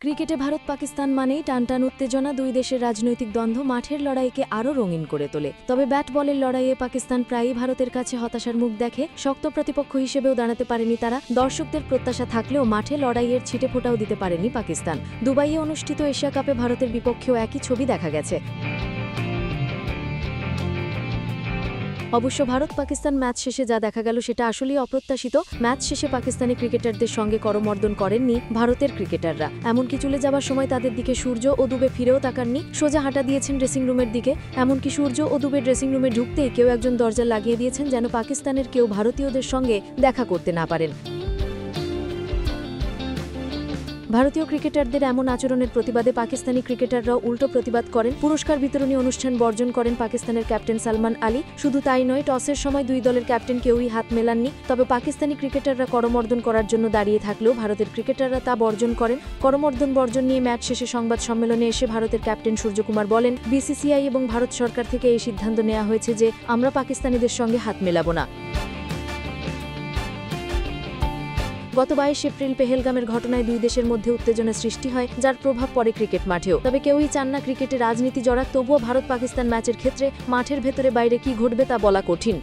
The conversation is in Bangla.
ক্রিকেটে ভারত পাকিস্তান মানেই টানটান উত্তেজনা, দুই দেশের রাজনৈতিক দ্বন্দ্ব মাঠের লড়াইকে আরও রঙিন করে তোলে। তবে ব্যাট বলের লড়াইয়ে পাকিস্তান প্রায়ই ভারতের কাছে হতাশার মুখ দেখে। শক্ত প্রতিপক্ষ হিসেবেও দাঁড়াতে পারেনি তারা। দর্শকদের প্রত্যাশা থাকলেও মাঠে লড়াইয়ের ছিটে ফোঁটাও দিতে পারেনি পাকিস্তান। দুবাইয়ে অনুষ্ঠিত এশিয়া কাপে ভারতের বিপক্ষেও একই ছবি দেখা গেছে। অবশ্য ভারত পাকিস্তান ম্যাচ শেষে যা দেখা গেল সেটা আসলেই অপ্রত্যাশিত। ম্যাচ শেষে পাকিস্তানি ক্রিকেটারদের সঙ্গে করমর্দন করেননি ভারতের ক্রিকেটাররা। এমনকি চলে যাওয়ার সময় তাদের দিকে সূর্য ও দুবে ফিরেও তাকাননি, সোজা হাঁটা দিয়েছেন ড্রেসিং রুমের দিকে। এমনকি সূর্য ও দুবে ড্রেসিং রুমে ঢুকতেই কেউ একজন দরজা লাগিয়ে দিয়েছেন যেন পাকিস্তানের কেউ ভারতীয়দের সঙ্গে দেখা করতে না পারেন। ভারতীয় ক্রিকেটারদের এমন আচরণের প্রতিবাদে পাকিস্তানি ক্রিকেটাররাও উল্টো প্রতিবাদ করেন। পুরস্কার বিতরণী অনুষ্ঠান বর্জন করেন পাকিস্তানের ক্যাপ্টেন সালমান আলী। শুধু তাই নয়, টসের সময় দুই দলের ক্যাপ্টেন কেউই হাত মেলাননি। তবে পাকিস্তানি ক্রিকেটাররা করমর্দন করার জন্য দাঁড়িয়ে থাকলেও ভারতের ক্রিকেটাররা তা বর্জন করেন। করমর্দন বর্জন নিয়ে ম্যাচ শেষে সংবাদ সম্মেলনে এসে ভারতের ক্যাপ্টেন সূর্যকুমার বলেন, বিসিসিআই এবং ভারত সরকার থেকে এই সিদ্ধান্ত নেওয়া হয়েছে যে আমরা পাকিস্তানিদের সঙ্গে হাত মেলাবো না। গত 22 এপ্রিল পেহেলগামের ঘটনায় দুই দেশের মধ্যে উত্তেজনা সৃষ্টি হয়, যার প্রভাব পড়ে ক্রিকেট মাঠেও। তবে কেউই চান না ক্রিকেটে রাজনীতি জড়াক। তবুও ভারত পাকিস্তান ম্যাচের ক্ষেত্রে মাঠের ভেতরে বাইরে কি ঘটবে তা বলা কঠিন।